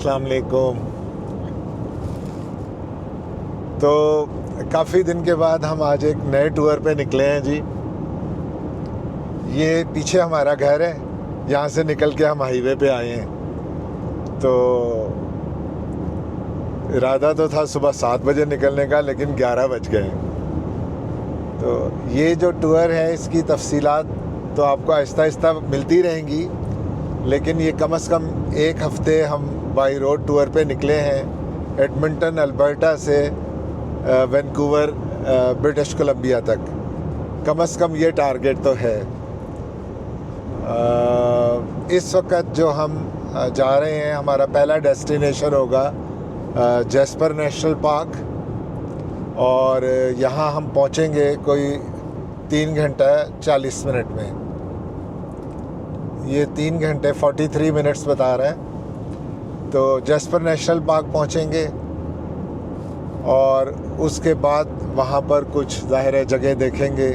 अस्सलाम वालेकुम। तो काफ़ी दिन के बाद हम आज एक नए टूर पे निकले हैं जी। ये पीछे हमारा घर है, यहाँ से निकल के हम हाईवे पे आए हैं। तो इरादा तो था सुबह 7 बजे निकलने का, लेकिन 11 बज गए। तो ये जो टूर है इसकी तफसीलात तो आपको आहिस्ता आहिस्ता मिलती रहेंगी, लेकिन ये कम से कम एक हफ़्ते हम बाई रोड टूर पे निकले हैं, एडमंटन अल्बर्टा से वैंकूवर ब्रिटिश कोलंबिया तक। कम से कम ये टारगेट तो है। इस वक्त जो हम जा रहे हैं, हमारा पहला डेस्टिनेशन होगा जैस्पर नेशनल पार्क, और यहाँ हम पहुँचेंगे कोई 3 घंटा 40 मिनट में। ये 3 घंटे 43 मिनट्स बता रहा है। तो जैस्पर नेशनल पार्क पहुँचेंगे और उसके बाद वहाँ पर कुछ ज़ाहिर है जगह देखेंगे।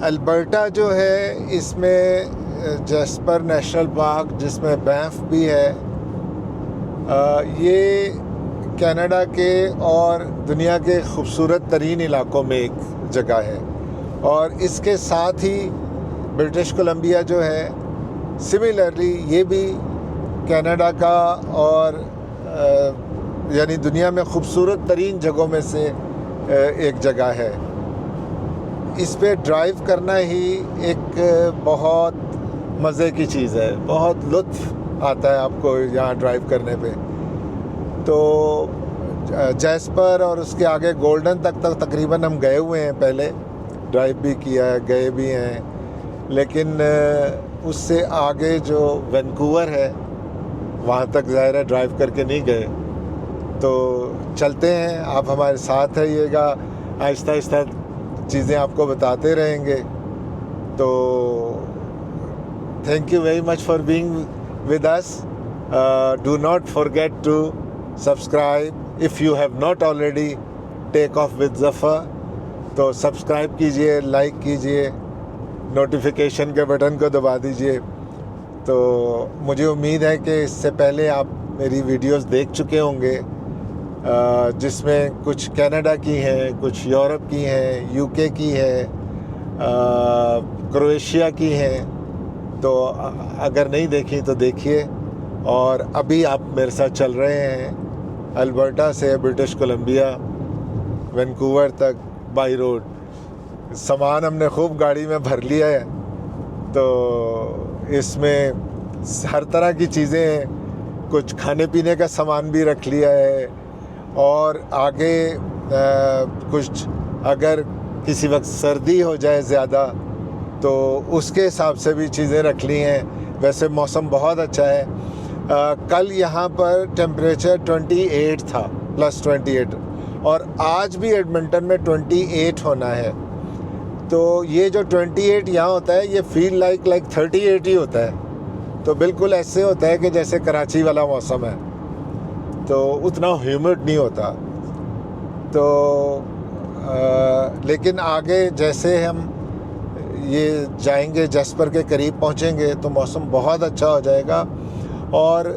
अल्बर्टा जो है, इसमें जैस्पर नेशनल पार्क जिसमें बैंफ भी है, ये कनाडा के और दुनिया के खूबसूरत तरीन इलाकों में एक जगह है। और इसके साथ ही ब्रिटिश कोलंबिया जो है, सिमिलरली ये भी कनाडा का और यानी दुनिया में खूबसूरत तरीन जगहों में से एक जगह है। इस पे ड्राइव करना ही एक बहुत मज़े की चीज़ है, बहुत लुत्फ़ आता है आपको यहाँ ड्राइव करने पे। तो जैस्पर और उसके आगे गोल्डन तक तकरीबन हम गए हुए हैं, पहले ड्राइव भी किया है, गए भी हैं। लेकिन उससे आगे जो वैंकूवर है, वहाँ तक ज़ाहिर है ड्राइव करके नहीं गए। तो चलते हैं, आप हमारे साथ रहिएगा, आहिस्ता आहिस्ता चीज़ें आपको बताते रहेंगे। तो thank you very much for being with us. Do not forget to subscribe if you have not already take off with Zafar. तो सब्सक्राइब कीजिए, लाइक कीजिए, नोटिफिकेशन के बटन को दबा दीजिए। तो मुझे उम्मीद है कि इससे पहले आप मेरी वीडियोस देख चुके होंगे, जिसमें कुछ कनाडा की हैं, कुछ यूरोप की हैं, यूके की है, क्रोएशिया की हैं। तो अगर नहीं देखी तो देखिए। और अभी आप मेरे साथ चल रहे हैं अल्बर्टा से ब्रिटिश कोलंबिया वैंकूवर तक बाई रोड। सामान हमने खूब गाड़ी में भर लिया है, तो इसमें हर तरह की चीज़ें हैं। कुछ खाने पीने का सामान भी रख लिया है, और आगे कुछ अगर किसी वक्त सर्दी हो जाए ज़्यादा तो उसके हिसाब से भी चीज़ें रख ली हैं। वैसे मौसम बहुत अच्छा है। कल यहाँ पर टेम्परेचर 28 था, +28, और आज भी एडमंटन में 28 होना है। तो ये जो 28 यहाँ होता है, ये फील लाइक 38 ही होता है। तो बिल्कुल ऐसे होता है कि जैसे कराची वाला मौसम है, तो उतना ह्यूमिड नहीं होता। तो लेकिन आगे जैसे हम ये जाएंगे, जैस्पर के करीब पहुँचेंगे, तो मौसम बहुत अच्छा हो जाएगा। और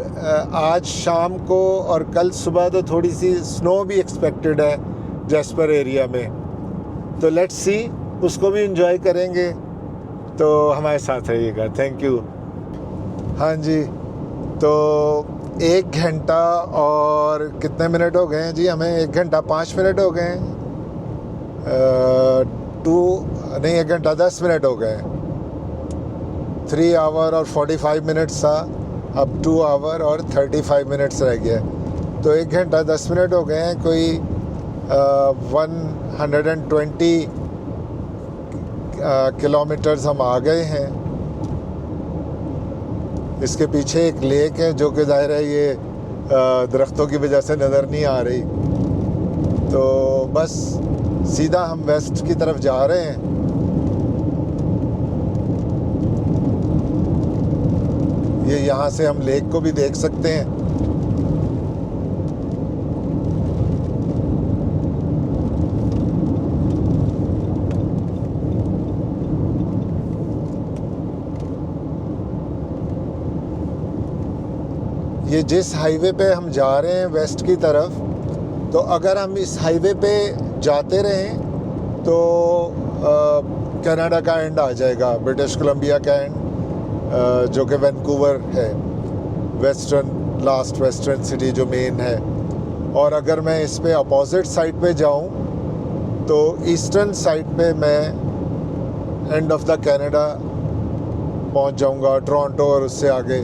आज शाम को और कल सुबह तो थोड़ी सी स्नो भी एक्सपेक्टेड है जैस्पर एरिया में। तो लेट्स सी, उसको भी एंजॉय करेंगे। तो हमारे साथ रहिएगा। Thank you. हाँ जी, तो 1 घंटा और कितने मिनट हो गए हैं जी? हमें 1 घंटा 5 मिनट हो गए हैं। 1 घंटा 10 मिनट हो गए। 3 आवर और 45 मिनट्स था, अब 2 आवर और 35 मिनट्स रह गए। तो 1 घंटा 10 मिनट हो गए हैं। कोई 120 किलोमीटर्स हम आ गए हैं। इसके पीछे एक लेक है, जो कि ज़ाहिर है ये दरख्तों की वजह से नज़र नहीं आ रही। तो बस सीधा हम वेस्ट की तरफ जा रहे हैं। ये यहाँ से हम लेक को भी देख सकते हैं। ये जिस हाईवे पे हम जा रहे हैं वेस्ट की तरफ, तो अगर हम इस हाईवे पे जाते रहें तो कनाडा का एंड आ जाएगा, ब्रिटिश कोलंबिया का एंड, जो कि वैंकूवर है, लास्ट वेस्टर्न सिटी जो मेन है। और अगर मैं इस पे अपोजिट साइड पे जाऊं तो ईस्टर्न साइड पे मैं एंड ऑफ द कनाडा पहुंच जाऊंगा, टोरंटो और उससे आगे।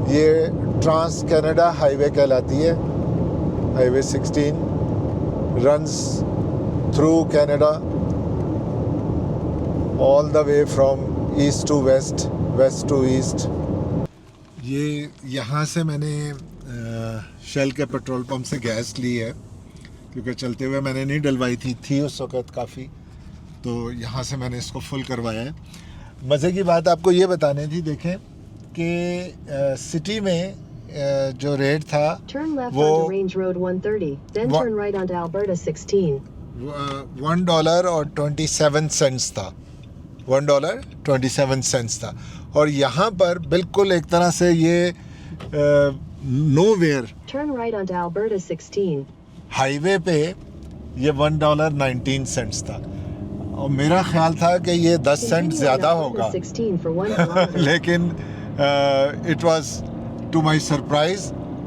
ये ट्रांस कनाडा हाईवे कहलाती है। Highway 16 runs through Canada all the way from east to west, west to east. ये यहाँ से मैंने शेल के पेट्रोल पंप से गैस ली है, क्योंकि चलते हुए मैंने नहीं डलवाई थी उस वक़्त काफ़ी, तो यहाँ से मैंने इसको फुल करवाया है। मज़े की बात आपको ये बतानी थी, देखें कि सिटी में जो रेट था वो $1 और 27 सेंट्स था, $1.27 था। और यहाँ पर बिल्कुल एक तरह से ये नोवेयर हाईवे पे ये $1.19 था, और मेरा ख्याल था कि ये 10 सेंट ज़्यादा होगा लेकिन it was to my surprise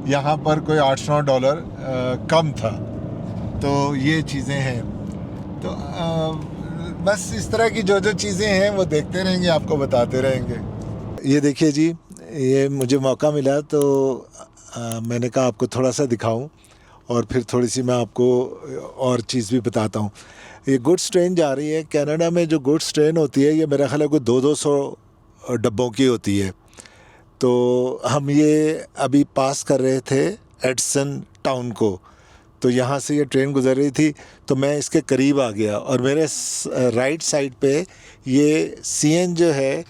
यहाँ पर कोई $8-9 कम था। तो ये चीज़ें हैं। तो बस इस तरह की जो चीज़ें हैं वो देखते रहेंगे, आपको बताते रहेंगे। ये देखिए जी, ये मुझे मौका मिला तो मैंने कहा आपको थोड़ा सा दिखाऊं, और फिर थोड़ी सी मैं आपको और चीज़ भी बताता हूँ। ये गुड्स ट्रेन जा रही है। कनाडा में जो गुड्स ट्रेन होती है ये मेरा ख्याल है कोई 200 डब्बों की होती है। तो हम ये अभी पास कर रहे थे एडिसन टाउन को, तो यहाँ से ये ट्रेन गुजर रही थी, तो मैं इसके करीब आ गया, और मेरे राइट साइड पे ये CN जो है,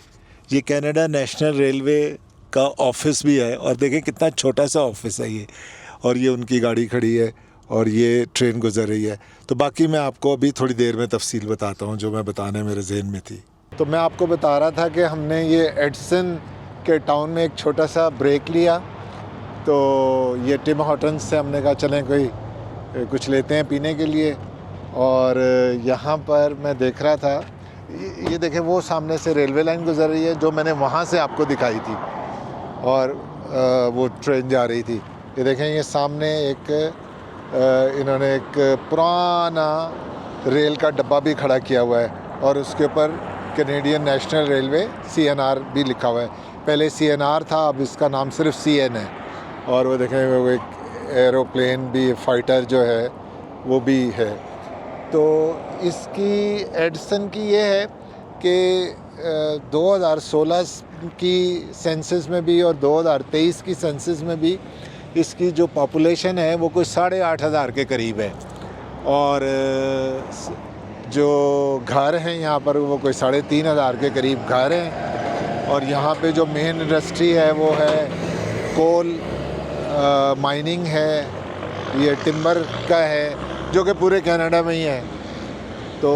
ये कनाडा नेशनल रेलवे का ऑफिस भी है। और देखें कितना छोटा सा ऑफिस है ये, और ये उनकी गाड़ी खड़ी है और ये ट्रेन गुजर रही है। तो बाकी मैं आपको अभी थोड़ी देर में तफसील बताता हूँ जो मैं बताने मेरे जहन में थी। तो मैं आपको बता रहा था कि हमने ये एडिसन के टाउन में एक छोटा सा ब्रेक लिया। तो ये टिम हॉर्टन्स से हमने कहा चलें कोई कुछ लेते हैं पीने के लिए। और यहाँ पर मैं देख रहा था, ये देखें वो सामने से रेलवे लाइन गुजर रही है जो मैंने वहाँ से आपको दिखाई थी, और वो ट्रेन जा रही थी। ये देखें ये सामने एक इन्होंने एक पुराना रेल का डब्बा भी खड़ा किया हुआ है, और उसके ऊपर कैनेडियन नेशनल रेलवे CNR भी लिखा हुआ है। पहले CNR था, अब इसका नाम सिर्फ CN है। और वो देखें वो एक एरोप्लेन भी, फाइटर जो है वो भी है। तो इसकी एडिसन की ये है कि 2016 की सेंसस में भी और 2023 की सेंसस में भी इसकी जो पॉपुलेशन है वो कुछ 8,500 के करीब है, और जो घर हैं यहाँ पर वो कोई 3,500 के करीब घर हैं। और यहाँ पे जो मेन इंडस्ट्री है वो है कोल माइनिंग है, ये टिम्बर का है, जो कि पूरे कनाडा में ही है। तो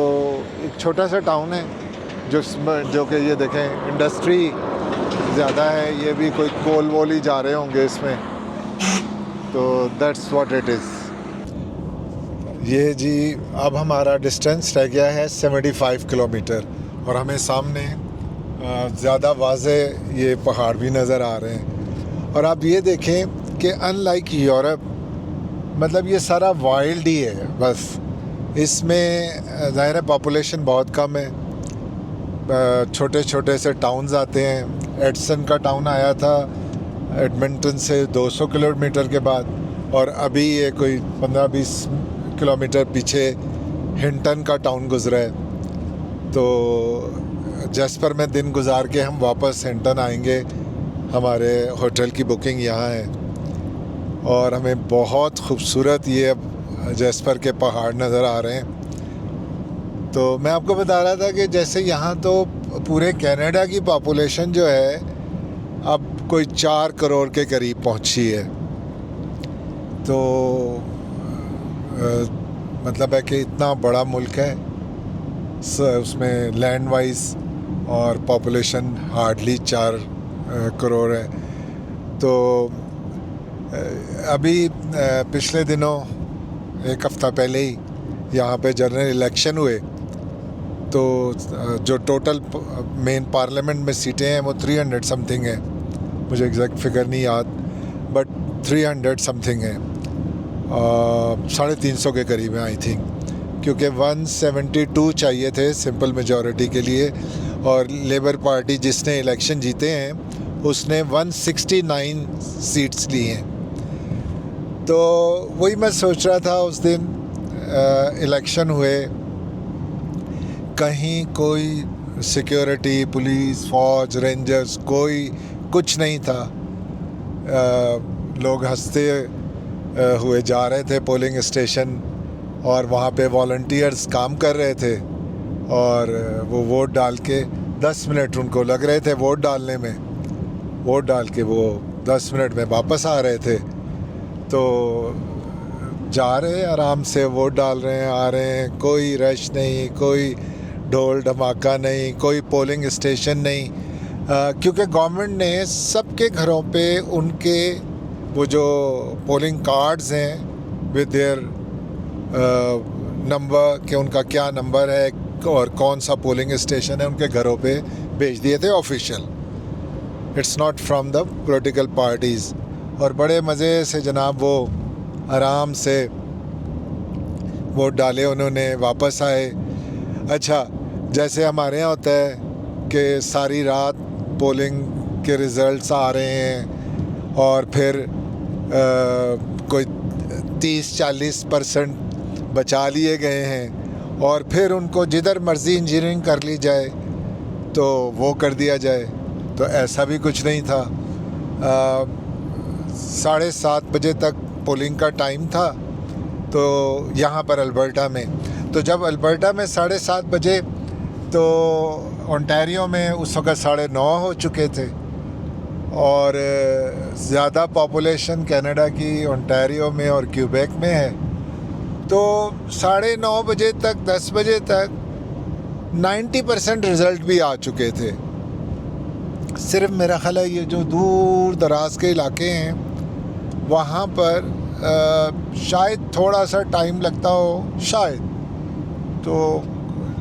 एक छोटा सा टाउन है जो कि ये देखें इंडस्ट्री ज़्यादा है, ये भी कोई कोल वोल ही जा रहे होंगे इसमें। तो दैट्स व्हाट इट इज़। ये जी अब हमारा डिस्टेंस रह गया है 75 किलोमीटर, और हमें सामने ज़्यादा वाज़े ये पहाड़ भी नज़र आ रहे हैं। और आप ये देखें कि अनलाइक यूरोप, मतलब ये सारा वाइल्ड ही है बस। इसमें ज़ाहिर है पॉपुलेशन बहुत कम है, छोटे छोटे से टाउन्स आते हैं। एडिसन का टाउन आया था एडमिंटन से 200 किलोमीटर के बाद, और अभी ये कोई 15-20 किलोमीटर पीछे हिंटन का टाउन गुजरा है। तो जैस्पर में दिन गुजार के हम वापस हिंटन आएंगे। हमारे होटल की बुकिंग यहाँ है, और हमें बहुत खूबसूरत ये अब जैस्पर के पहाड़ नज़र आ रहे हैं। तो मैं आपको बता रहा था कि जैसे यहाँ तो पूरे कनाडा की पॉपुलेशन जो है अब कोई 4 करोड़ के करीब पहुँची है। तो मतलब है कि इतना बड़ा मुल्क है, उसमें लैंड वाइज और पॉपुलेशन हार्डली 4 करोड़ है। तो अभी पिछले दिनों एक हफ़्ता पहले ही यहाँ पे जनरल इलेक्शन हुए, तो जो टोटल मेन पार्लियामेंट में सीटें हैं वो 300 समथिंग है, मुझे एग्जैक्ट फिगर नहीं याद, बट 300 समथिंग है, 350 के करीब है आई थिंक, क्योंकि 172 चाहिए थे सिंपल मेजॉरिटी के लिए, और लेबर पार्टी जिसने इलेक्शन जीते हैं उसने 169 सीट्स ली हैं। तो वही मैं सोच रहा था उस दिन इलेक्शन हुए, कहीं कोई सिक्योरिटी, पुलिस, फौज, रेंजर्स, कोई कुछ नहीं था। लोग हंसते हुए जा रहे थे पोलिंग स्टेशन, और वहाँ पे वॉलंटियर्स काम कर रहे थे, और वो वोट डाल के 10 मिनट उनको लग रहे थे वोट डालने में, वोट डाल के वो 10 मिनट में वापस आ रहे थे। तो जा रहे हैं आराम से, वोट डाल रहे हैं, आ रहे हैं, कोई रश नहीं, कोई ढोल धमाका नहीं, कोई पोलिंग स्टेशन नहीं, क्योंकि गवर्नमेंट ने सबके घरों पे उनके वो जो पोलिंग कार्ड्स हैं विद देयर नंबर, कि उनका क्या नंबर है और कौन सा पोलिंग स्टेशन है, उनके घरों पे भेज दिए थे official. It's not from the political parties. और बड़े मज़े से जनाब वो आराम से वोट डाले उन्होंने, वापस आए। अच्छा, जैसे हमारे यहाँ होता है कि सारी रात पोलिंग के रिज़ल्ट्स आ रहे हैं और फिर कोई 30-40% बचा लिए गए हैं, और फिर उनको जिधर मर्ज़ी इंजीनियरिंग कर ली जाए तो वो कर दिया जाए। तो ऐसा भी कुछ नहीं था। 7:30 बजे तक पोलिंग का टाइम था, तो यहाँ पर अल्बर्टा में, तो जब अल्बर्टा में 7:30 बजे, तो ओंटारियो में उस वक़्त 9:30 हो चुके थे, और ज़्यादा पॉपुलेशन कनाडा की ओंटारियो में और क्यूबेक में है। तो 9:30 बजे तक, 10 बजे तक 90% रिज़ल्ट भी आ चुके थे। सिर्फ मेरा ख्याल है ये जो दूर दराज के इलाके हैं वहाँ पर शायद थोड़ा सा टाइम लगता हो शायद, तो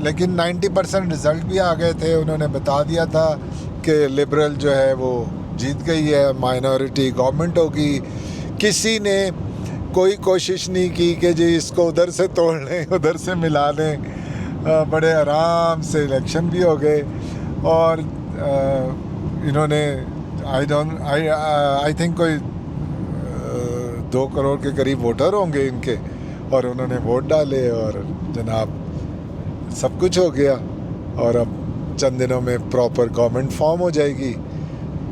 लेकिन 90% रिज़ल्ट भी आ गए थे। उन्होंने बता दिया था कि लिबरल जो है वो जीत गई है, माइनॉरिटी गवर्नमेंट होगी। किसी ने कोई कोशिश नहीं की कि जी इसको उधर से तोड़ लें, उधर से मिला लें। बड़े आराम से इलेक्शन भी हो गए, और इन्होंने आई थिंक कोई 2 करोड़ के करीब वोटर होंगे इनके, और उन्होंने वोट डाले और जनाब सब कुछ हो गया। और अब चंद दिनों में प्रॉपर गवर्नमेंट फॉर्म हो जाएगी।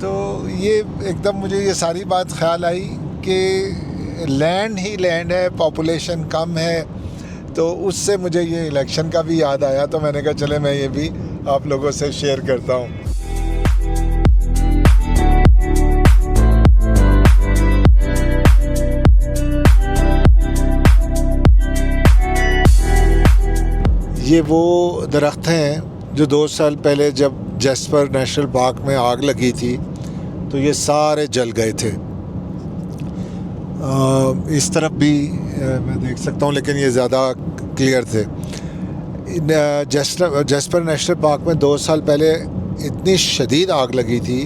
तो ये एकदम मुझे ये सारी बात ख्याल आई कि लैंड ही लैंड है, पॉपुलेशन कम है, तो उससे मुझे ये इलेक्शन का भी याद आया। तो मैंने कहा चले मैं ये भी आप लोगों से शेयर करता हूँ। ये वो दरख्त हैं जो 2 साल पहले जब जैस्पर नेशनल पार्क में आग लगी थी तो ये सारे जल गए थे। इस तरफ भी मैं देख सकता हूँ, लेकिन ये ज़्यादा क्लियर थे। जैस्पर नेशनल पार्क में 2 साल पहले इतनी शदीद आग लगी थी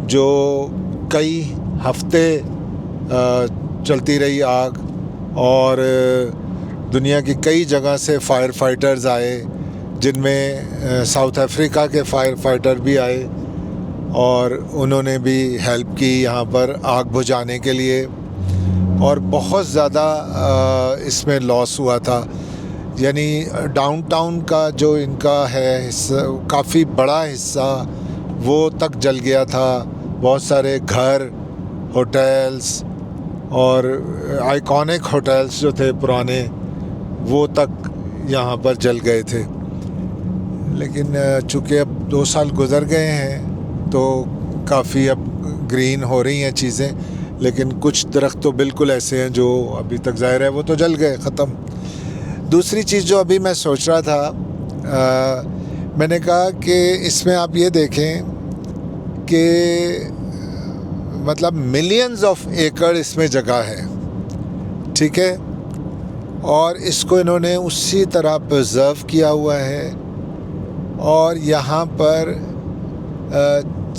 जो कई हफ्ते चलती रही आग, और दुनिया की कई जगह से फायर फाइटर्स आए, जिनमें साउथ अफ्रीका के फायर फाइटर भी आए, और उन्होंने भी हेल्प की यहाँ पर आग बुझाने के लिए। और बहुत ज़्यादा इसमें लॉस हुआ था, यानी डाउनटाउन का जो इनका है हिस्सा, काफ़ी बड़ा हिस्सा वो तक जल गया था। बहुत सारे घर, होटल्स और आइकॉनिक होटल्स जो थे पुराने, वो तक यहाँ पर जल गए थे। लेकिन चूँकि अब 2 साल गुज़र गए हैं तो काफ़ी अब ग्रीन हो रही हैं चीज़ें, लेकिन कुछ दरख्त तो बिल्कुल ऐसे हैं जो अभी तक ज़ाहिर है वो तो जल गए, ख़त्म। दूसरी चीज़ जो अभी मैं सोच रहा था, मैंने कहा कि इसमें आप ये देखें कि मतलब मिलियंस ऑफ एकड़ इसमें जगह है, ठीक है। और इसको इन्होंने उसी तरह प्रिजर्व किया हुआ है। और यहाँ पर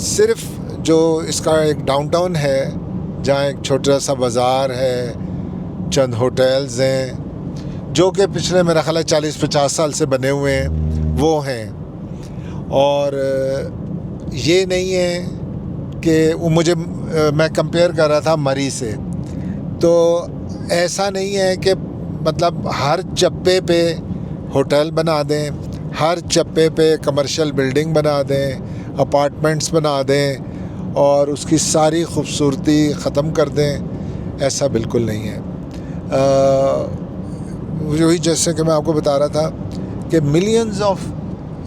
सिर्फ जो इसका एक डाउनटाउन है, जहाँ एक छोटा सा बाज़ार है, चंद होटल्स हैं जो कि पिछले मेरा ख्याल है 40-50 साल से बने हुए हैं, वो हैं। और ये नहीं है कि वो मुझे मैं कंपेयर कर रहा था मरी से, तो ऐसा नहीं है कि मतलब हर चप्पे पे होटल बना दें, हर चप्पे पे कमर्शियल बिल्डिंग बना दें, अपार्टमेंट्स बना दें और उसकी सारी खूबसूरती ख़त्म कर दें, ऐसा बिल्कुल नहीं है। वही जैसे कि मैं आपको बता रहा था कि मिलियंस ऑफ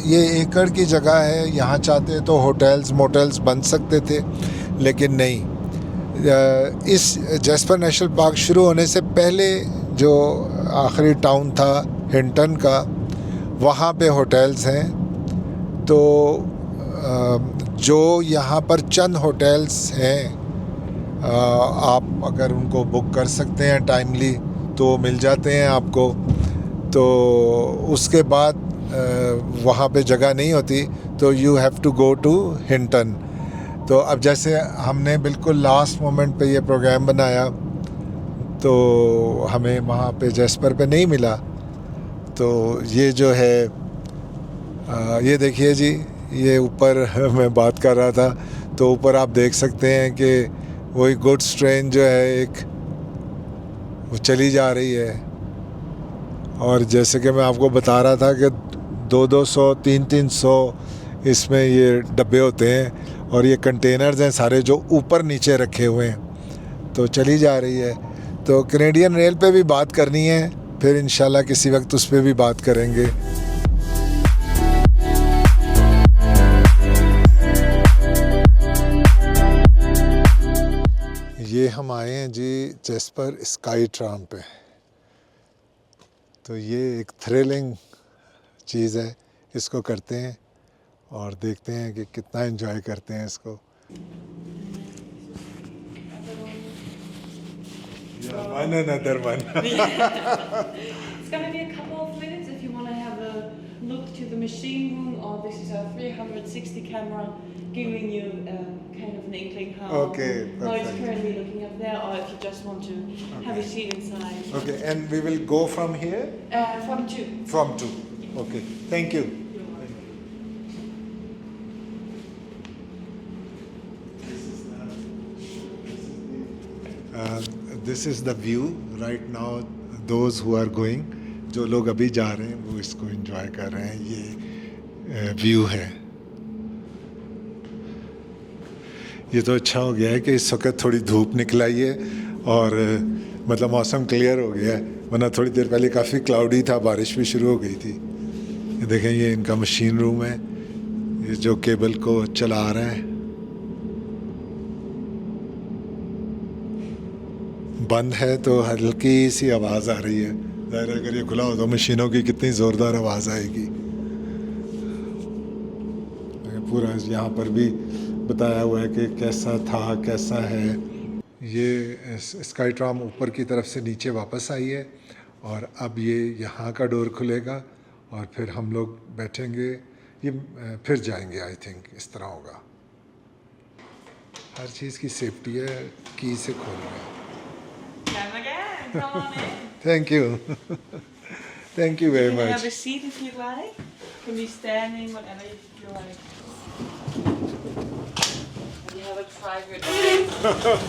ये एकड़ की जगह है, यहाँ चाहते तो होटल्स मोटल्स बन सकते थे, लेकिन नहीं। इस जैस्पर नेशनल पार्क शुरू होने से पहले जो आखिरी टाउन था हिंटन का, वहाँ पे होटल्स हैं। तो जो यहाँ पर चंद होटल्स हैं, आप अगर उनको बुक कर सकते हैं टाइमली तो मिल जाते हैं आपको। तो उसके बाद वहाँ पे जगह नहीं होती, तो you have to go to Hinton. तो अब जैसे हमने बिल्कुल लास्ट मोमेंट पे ये प्रोग्राम बनाया, तो हमें वहाँ पे जैस्पर पे नहीं मिला। तो ये जो है ये देखिए जी, ये ऊपर मैं बात कर रहा था, तो ऊपर आप देख सकते हैं कि वही गुड्स ट्रेन जो है एक वो चली जा रही है। और जैसे कि मैं आपको बता रहा था कि 200-200 300-300 इसमें ये डब्बे होते हैं और ये कंटेनर्स हैं सारे जो ऊपर नीचे रखे हुए हैं, तो चली जा रही है। तो कैनेडियन रेल पे भी बात करनी है, फिर इंशाल्लाह किसी वक्त उस पे भी बात करेंगे। ये हम आए हैं जी जैस्पर स्काई ट्राम पे। तो ये एक थ्रिलिंग चीज़ है, इसको करते हैं और देखते हैं कि कितना एंजॉय करते हैं इसको। One another one. It's going to be a couple of minutes if you want to have a look to the machine room, or this is a 360 camera giving you kind of an inkling how it's currently looking up there, or if you just want to have a seat inside. Okay, and we will go from here? From 2. From 2. Okay, thank you. This is the view right now. Those who are going, जो लोग अभी जा रहे हैं वो इसको enjoy कर रहे हैं। ये व्यू है। ये तो अच्छा हो गया है कि इस वक्त थोड़ी धूप निकल आई है और मतलब मौसम क्लियर हो गया है, वरना थोड़ी देर पहले काफ़ी क्लाउडी था, बारिश भी शुरू हो गई थी। ये देखें, ये इनका मशीन रूम है, ये जो केबल को चला रहा है। बंद है तो हल्की सी आवाज़ आ रही है, ज़ाहिर है अगर ये खुला हो तो मशीनों की कितनी ज़ोरदार आवाज़ आएगी। पूरा यहाँ पर भी बताया हुआ है कि कैसा था, कैसा है। ये स्काई ट्राम ऊपर की तरफ से नीचे वापस आई है और अब ये यहाँ का डोर खुलेगा और फिर हम लोग बैठेंगे, ये फिर जाएंगे। आई थिंक इस तरह होगा। हर चीज़ की सेफ्टी है, की से खोल रहे हैं। Come again, come on in. Thank you. Thank you very You can much. have a seat if you'd like. You can be standing, whatever you like. And you have a private room.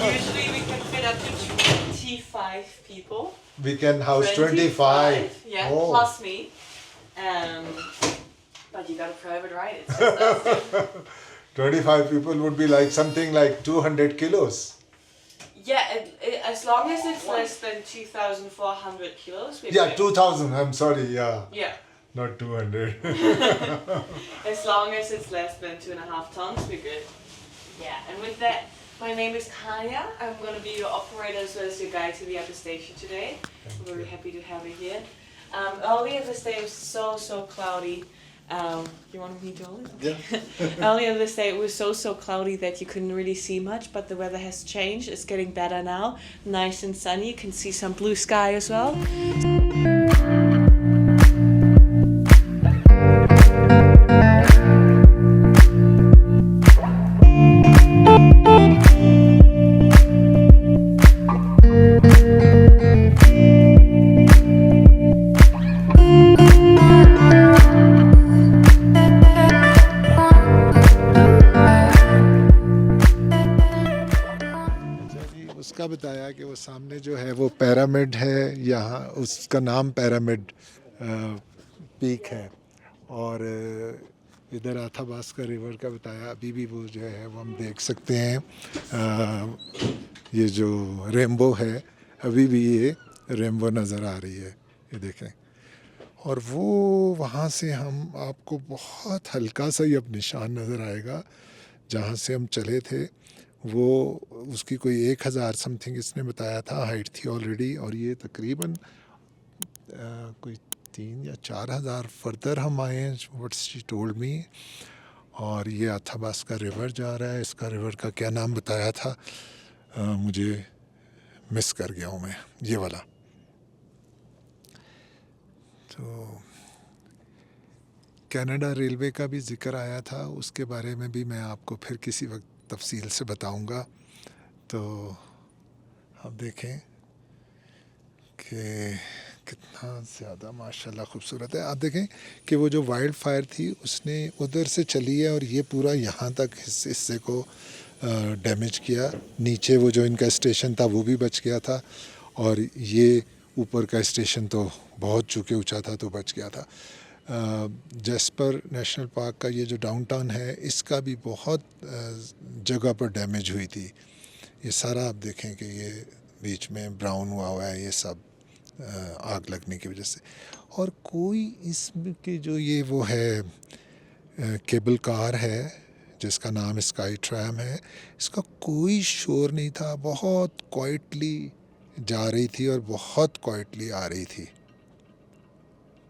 Usually we can fit up to 25 people. We can house 25. Yeah, Oh. plus me. But you got a private ride. It's fantastic. 25 people would be like something like 200 kilos. Yeah, as long as it's less than 2,400 kilos. Yeah, 2,000. I'm sorry. Yeah, Yeah. not 200. As long as it's less than 2.5 tons, we're good. Yeah, and with that, my name is Kaya. I'm going to be your operator as well as your guide to the other station today. We're really happy to have you here. Earlier this day was so cloudy. You want me to hold it? Yeah. Earlier this day it was so cloudy that you couldn't really see much, but the weather has changed. It's getting better now. Nice and sunny. You can see some blue sky as well. उसका बताया कि वो सामने जो है वो pyramid है, यहाँ उसका नाम पिरामिड पीक है, और इधर अथाबास्का रिवर का बताया। अभी भी वो जो है वो हम देख सकते हैं, ये जो रेनबो है अभी भी ये रेनबो नज़र आ रही है, ये देखें। और वो वहाँ से हम आपको बहुत हल्का सा ही अब निशान नज़र आएगा जहाँ से हम चले थे। वो उसकी कोई 1000 समथिंग इसने बताया था हाइट थी ऑलरेडी, और ये तकरीबन कोई 3 या 4000 फर्दर हम आए हैं, व्हाट शी टोल्ड मी। और ये अथाबास्का रिवर जा रहा है, इसका रिवर का क्या नाम बताया था मुझे मिस कर गया हूँ मैं, ये वाला। तो कनाडा रेलवे का भी ज़िक्र आया था, उसके बारे में भी मैं आपको फिर किसी वक्त तफसील से बताऊंगा। तो आप देखें कि कितना ज़्यादा माशाल्लाह खूबसूरत है। आप देखें कि वो जो वाइल्ड फायर थी उसने उधर से चली है और ये पूरा यहाँ तक इस हिस्से को डैमेज किया। नीचे वो जो इनका स्टेशन था वो भी बच गया था, और ये ऊपर का स्टेशन तो बहुत चूँकि ऊंचा था तो बच गया था। जैस्पर नेशनल पार्क का ये जो डाउनटाउन है इसका भी बहुत जगह पर डैमेज हुई थी। ये सारा आप देखें कि ये बीच में ब्राउन हुआ है, ये सब आग लगने की वजह से। और कोई इसमें की जो ये वो है केबल कार है जिसका नाम स्काई ट्रैम है, इसका कोई शोर नहीं था, बहुत क्वाइटली जा रही थी और बहुत क्वाइटली आ रही थी।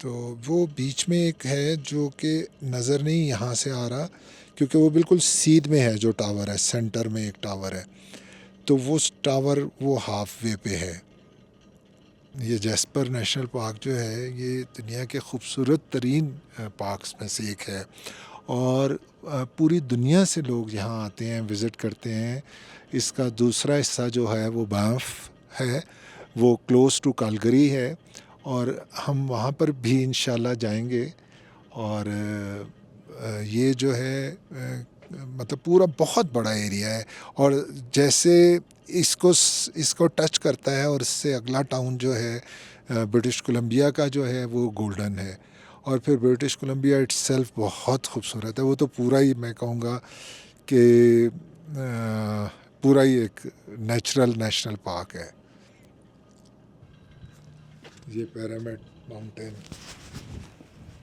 तो वो बीच में एक है जो कि नज़र नहीं यहाँ से आ रहा, क्योंकि वो बिल्कुल सीध में है जो टावर है, सेंटर में एक टावर है, तो वो टावर वो हाफ वे पे है। ये जैस्पर नेशनल पार्क जो है ये दुनिया के खूबसूरत तरीन पार्क्स में से एक है, और पूरी दुनिया से लोग यहाँ आते हैं, विज़िट करते हैं। इसका दूसरा हिस्सा जो है वो बैंफ है, वो क्लोज टू कैलगरी है, और हम वहाँ पर भी इंशाल्लाह जाएंगे। और ये जो है मतलब पूरा बहुत बड़ा एरिया है, और जैसे इसको टच करता है, और इससे अगला टाउन जो है ब्रिटिश कोलंबिया का जो है वो गोल्डन है, और फिर ब्रिटिश कोलंबिया इट्सेल्फ बहुत खूबसूरत है। वो तो पूरा ही मैं कहूँगा कि पूरा ही एक नेचुरल नेशनल पार्क है। ये pyramid mountain,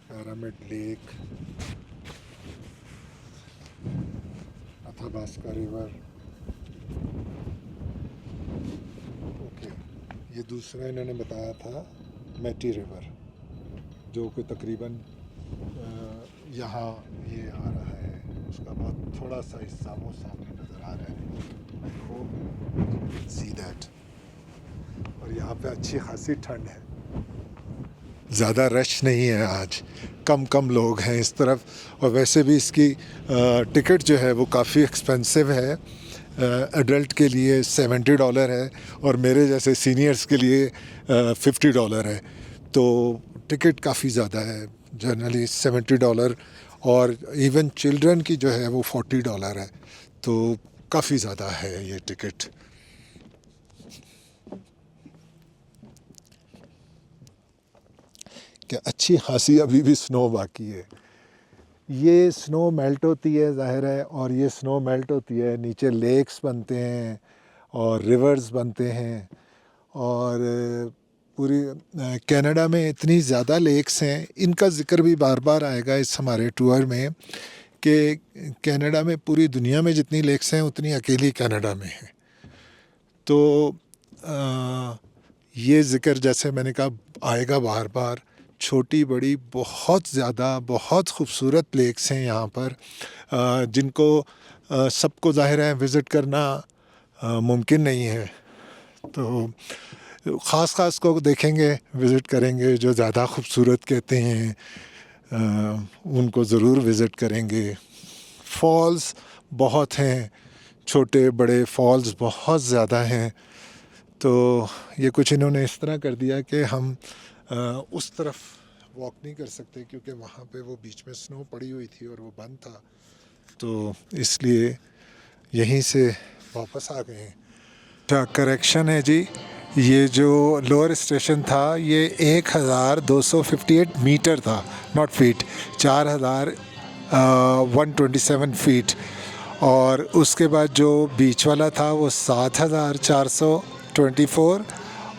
pyramid lake, Athabasca river. Okay, ये दूसरा इन्होंने बताया था मैटी रिवर, जो कि तकरीबन यहाँ ये आ रहा है, उसका बहुत थोड़ा सा हिस्सा वो सामने नज़र आ रहा है। I hope see that. और यहाँ पे अच्छी खासी ठंड है, ज़्यादा रश नहीं है आज, कम लोग हैं इस तरफ। और वैसे भी इसकी टिकट जो है वो काफ़ी एक्सपेंसिव है। एडल्ट के लिए $70 है, और मेरे जैसे सीनियर्स के लिए $50 है, तो टिकट काफ़ी ज़्यादा है, जनरली $70, और इवन चिल्ड्रन की जो है वो $40 है, तो काफ़ी ज़्यादा है ये टिकट। कि अच्छी खासी अभी भी स्नो बाकी है। ये स्नो मेल्ट होती है ज़ाहिर है, और ये स्नो मेल्ट होती है, नीचे लेक्स बनते हैं और रिवर्स बनते हैं। और पूरी कनाडा में इतनी ज़्यादा लेक्स हैं, इनका ज़िक्र भी बार बार आएगा इस हमारे टूर में, कि कनाडा में पूरी दुनिया में जितनी लेक्स हैं उतनी अकेली कनाडा में है। तो ये ज़िक्र जैसे मैंने कहा आएगा बार बार, छोटी बड़ी बहुत ज़्यादा बहुत खूबसूरत लेक्स हैं यहाँ पर, जिनको सबको ज़ाहिर है विज़िट करना मुमकिन नहीं है। तो ख़ास को देखेंगे, विज़िट करेंगे, जो ज़्यादा खूबसूरत कहते हैं उनको ज़रूर विज़िट करेंगे। फॉल्स बहुत हैं, छोटे बड़े फॉल्स बहुत ज़्यादा हैं। तो ये कुछ इन्होंने इस तरह कर दिया कि हम उस तरफ वॉक नहीं कर सकते, क्योंकि वहाँ पे वो बीच में स्नो पड़ी हुई थी और वो बंद था, तो इसलिए यहीं से वापस आ गए हैं। अच्छा, करेक्शन है जी, ये जो लोअर स्टेशन था ये 1258 मीटर था, नॉट फीट, 4127 फीट। और उसके बाद जो बीच वाला था वो 7424,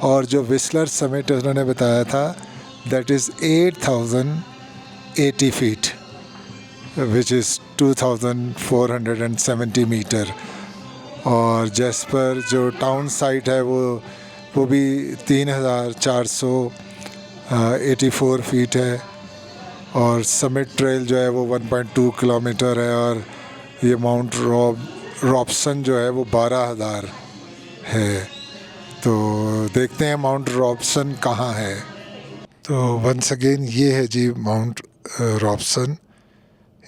और जो विस्लर समिट उन्होंने बताया था that is 8080 feet, which is 2470 metre. और जैस्पर जो टाउन साइट है वो भी 3484 फीट है। और समिट ट्रेल जो है वो 1.2 किलोमीटर है। और ये माउंट रॉबसन जो है वो 12000 है। तो देखते हैं माउंट रॉबसन कहाँ है। तो वंस अगेन ये है जी माउंट रॉबसन,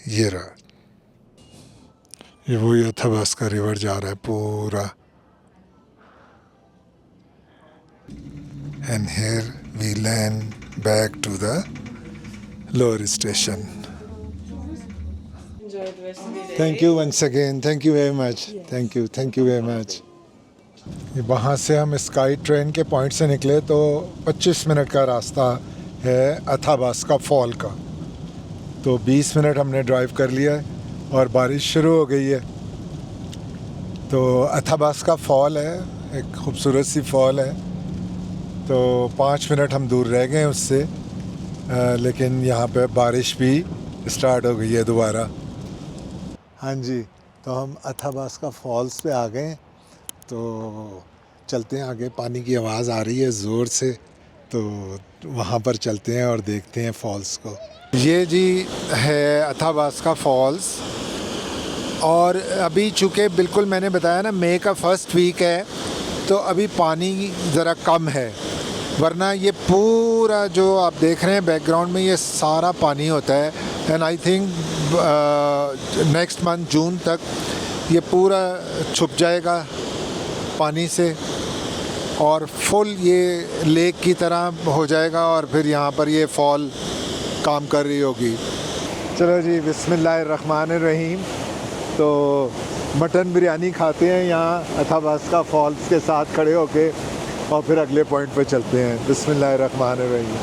ये रहा, ये वही अथाबास्का रिवर जा रहा है पूरा। And here we land back to the lower station. Enjoy the rest of your day. Thank you once again. Thank you very much. Thank you very much. वहाँ से हम स्काई ट्रेन के point से निकले तो 25 मिनट का रास्ता है अथाबास्का फॉल का। तो 20 मिनट हमने ड्राइव कर लिया है और बारिश शुरू हो गई है। तो अथाबास्का फॉल है, एक खूबसूरत सी फॉल है। तो 5 मिनट हम दूर रह गए उससे, लेकिन यहाँ पे बारिश भी स्टार्ट हो गई है दोबारा। हाँ जी, तो हम अथाबास्का फॉल्स पे आ गए। तो चलते हैं आगे, पानी की आवाज़ आ रही है ज़ोर से, तो वहाँ पर चलते हैं और देखते हैं फॉल्स को। ये जी है अथाबास्का फॉल्स। और अभी चूँकि बिल्कुल मैंने बताया ना मई का फर्स्ट वीक है, तो अभी पानी ज़रा कम है, वरना ये पूरा जो आप देख रहे हैं बैकग्राउंड में ये सारा पानी होता है। And I think next month June तक ये पूरा छुप जाएगा पानी से और फुल ये लेक की तरह हो जाएगा, और फिर यहाँ पर ये फॉल काम कर रही होगी। चलो जी, बिस्मिल्लाहिर्रहमानिर्रहीम। तो मटन बिरयानी खाते हैं यहाँ अथाबास्का फॉल्स के साथ खड़े होके, और फिर अगले पॉइंट पे चलते हैं। बिस्मिल्लाहिर्रहमानिर्रहीम।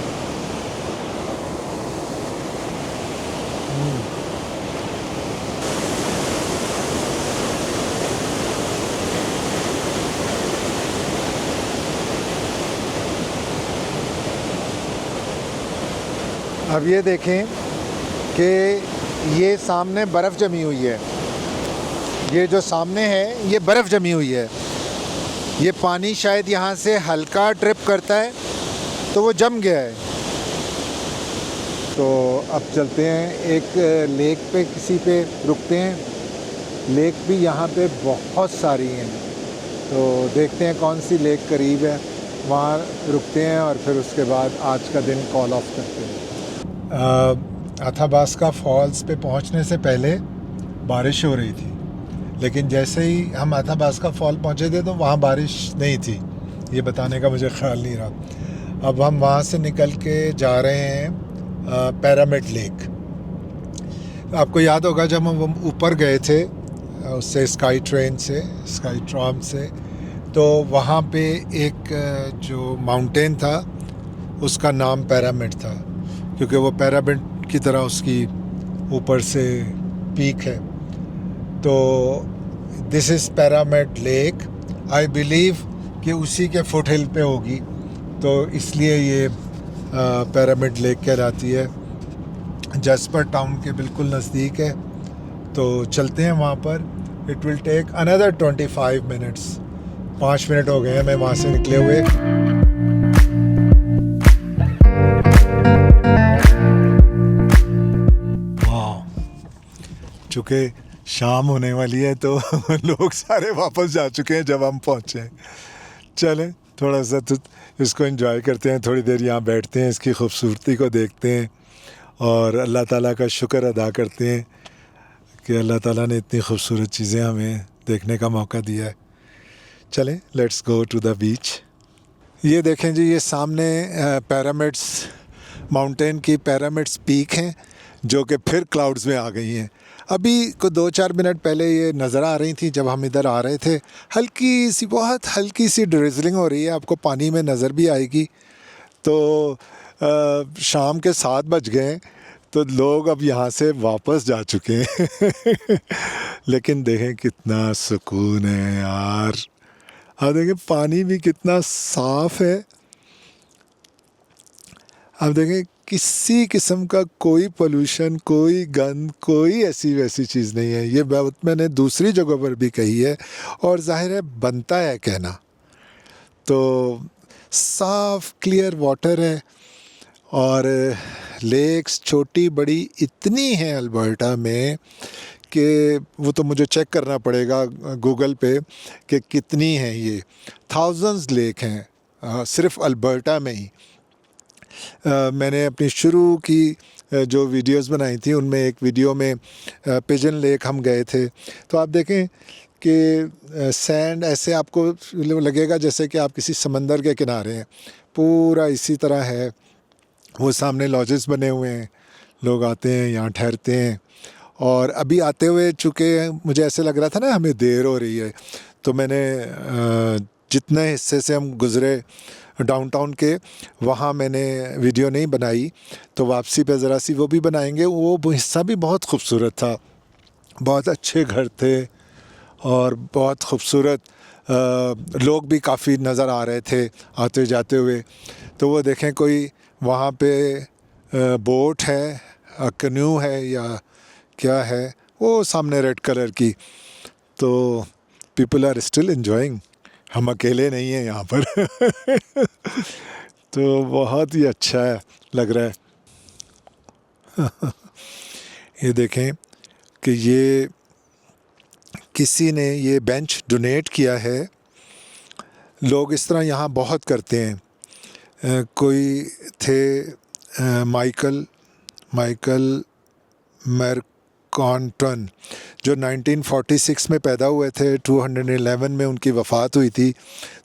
अब ये देखें कि ये सामने बर्फ़ जमी हुई है। ये जो सामने है ये बर्फ़ जमी हुई है। ये पानी शायद यहाँ से हल्का ड्रिप करता है तो वो जम गया है। तो अब चलते हैं एक लेक पे, किसी पे रुकते हैं। लेक भी यहाँ पे बहुत सारी हैं, तो देखते हैं कौन सी लेक करीब है, वहाँ रुकते हैं और फिर उसके बाद आज का दिन कॉल ऑफ करते हैं। अथाबास्का फॉल्स पे पहुँचने से पहले बारिश हो रही थी, लेकिन जैसे ही हम अथाबास्का फॉल पहुँचे थे तो वहाँ बारिश नहीं थी। ये बताने का मुझे ख्याल नहीं रहा। अब हम वहाँ से निकल के जा रहे हैं पिरामिड लेक। आपको याद होगा जब हम ऊपर गए थे उससे स्काई ट्रेन से, स्काई ट्राम से, तो वहाँ पे एक जो माउंटेन था उसका नाम पिरामिड था, क्योंकि वो पिरामिड की तरह उसकी ऊपर से पीक है। तो this is pyramid lake. I believe कि उसी के फुट हिल पे होगी, तो इसलिए ये पिरामिड लेक कहलाती है। जैस्पर टाउन के बिल्कुल नज़दीक है। तो चलते हैं वहाँ पर। It will take another 25 minutes. 5 minute हो गए हैं मैं वहाँ से निकले हुए। चूँकि शाम होने वाली है तो लोग सारे वापस जा चुके हैं जब हम पहुँचे। चलें थोड़ा सा तो इसको एंजॉय करते हैं, थोड़ी देर यहाँ बैठते हैं, इसकी खूबसूरती को देखते हैं और अल्लाह ताला का शुक्र अदा करते हैं कि अल्लाह ताला ने इतनी खूबसूरत चीज़ें हमें देखने का मौका दिया है। चलें let's go to the beach. ये देखें जी, ये सामने पिरामिड्स, माउंटेन की पिरामिड्स पीक हैं जो कि फिर क्लाउड्स में आ गई हैं। अभी को 2-4 मिनट पहले ये नज़र आ रही थी जब हम इधर आ रहे थे, हल्की सी, बहुत हल्की सी ड्रिजलिंग हो रही है, आपको पानी में नज़र भी आएगी। तो शाम के 7 बज गए तो लोग अब यहाँ से वापस जा चुके हैं लेकिन देखें कितना सुकून है यार। अब देखें पानी भी कितना साफ़ है। अब देखें किसी किस्म का कोई पोल्यूशन, कोई गंद, कोई ऐसी वैसी चीज़ नहीं है। ये बात मैंने दूसरी जगह पर भी कही है और जाहिर है बनता है कहना। तो साफ़ क्लियर वाटर है और लेक्स छोटी बड़ी इतनी हैं अल्बर्टा में कि वो तो मुझे चेक करना पड़ेगा गूगल पे कि कितनी हैं। ये थाउजेंड्स लेक हैं सिर्फ अल्बर्टा में ही। मैंने अपनी शुरू की जो वीडियोस बनाई थी उनमें एक वीडियो में पिजन लेक हम गए थे, तो आप देखें कि सैंड ऐसे आपको लगेगा जैसे कि आप किसी समंदर के किनारे हैं, पूरा इसी तरह है। वो सामने लॉजेस बने हुए हैं, लोग आते हैं यहाँ ठहरते हैं। और अभी आते हुए चूँकि मुझे ऐसे लग रहा था ना हमें देर हो रही है, तो मैंने जितने हिस्से से हम गुज़रे डाउनटाउन के, वहाँ मैंने वीडियो नहीं बनाई, तो वापसी पे ज़रा सी वो भी बनाएंगे। वो हिस्सा भी बहुत खूबसूरत था, बहुत अच्छे घर थे और बहुत खूबसूरत लोग भी काफ़ी नज़र आ रहे थे आते जाते हुए। तो वो देखें कोई वहाँ पे बोट है, कन्यू है या क्या है वो सामने रेड कलर की। तो पीपल आर स्टिल एंजॉयिंग, हम अकेले नहीं हैं यहाँ पर तो बहुत ही अच्छा है, लग रहा है ये देखें कि ये किसी ने ये बेंच डोनेट किया है। लोग इस तरह यहाँ बहुत करते हैं। कोई थे माइकल मैरकॉन्टन जो 1946 में पैदा हुए थे, 211 में उनकी वफ़ात हुई थी।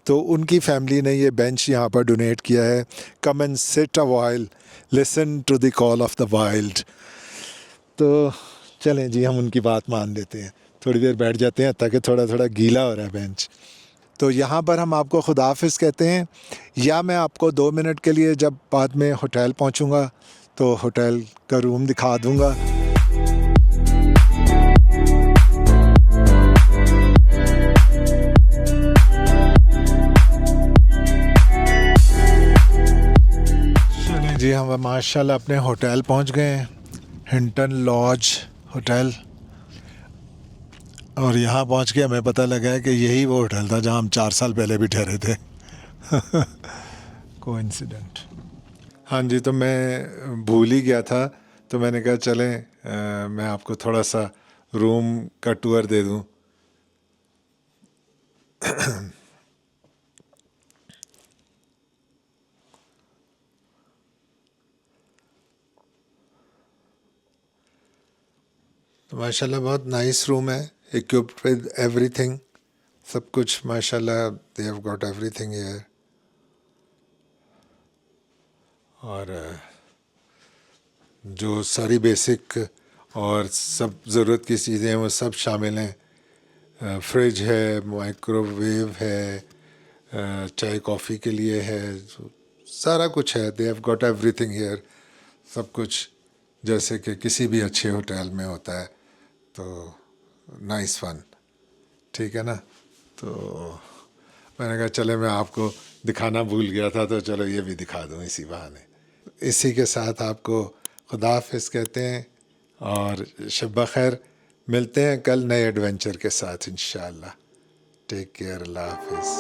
तो उनकी फैमिली ने ये बेंच यहाँ पर डोनेट किया है। Come and sit a while, listen to the call of the wild. तो चलें जी, हम उनकी बात मान लेते हैं, थोड़ी देर बैठ जाते हैं ताकि थोड़ा थोड़ा गीला हो रहा है बेंच। तो यहाँ पर हम आपको खुदा हाफिज़ कहते हैं, या मैं आपको 2 मिनट के लिए जब बाद में होटल पहुँचूँगा तो होटल का रूम दिखा दूँगा। चलिए जी, हम माशाल्लाह अपने होटल पहुँच गए हैं, हिंटन लॉज होटल। और यहाँ पहुँच के हमें पता लगा है कि यही वो होटल था जहाँ हम 4 साल पहले भी ठहरे थे कोइंसिडेंट। हाँ जी, तो मैं भूल ही गया था, तो मैंने कहा चलें मैं आपको थोड़ा सा रूम का टूर दे दूँ। तो माशाल्लाह बहुत नाइस रूम है, equipped with everything, सब कुछ माशाल्लाह, they have got everything here। और जो सारी बेसिक और सब ज़रूरत की चीज़ें हैं वो सब शामिल हैं। फ्रिज है, माइक्रोवेव है, चाय कॉफ़ी के लिए है, सारा कुछ है। they have got everything here, सब कुछ जैसे कि किसी भी अच्छे होटल में होता है। तो नाइस फन, ठीक है ना। तो मैंने कहा चले, मैं आपको दिखाना भूल गया था तो चलो ये भी दिखा दूँ इसी बहाने। इसी के साथ आपको खुदा हाफिज़ कहते हैं और शब खैर। मिलते हैं कल नए एडवेंचर के साथ इंशाअल्लाह। टेक केयर, अल्लाह हाफिज़।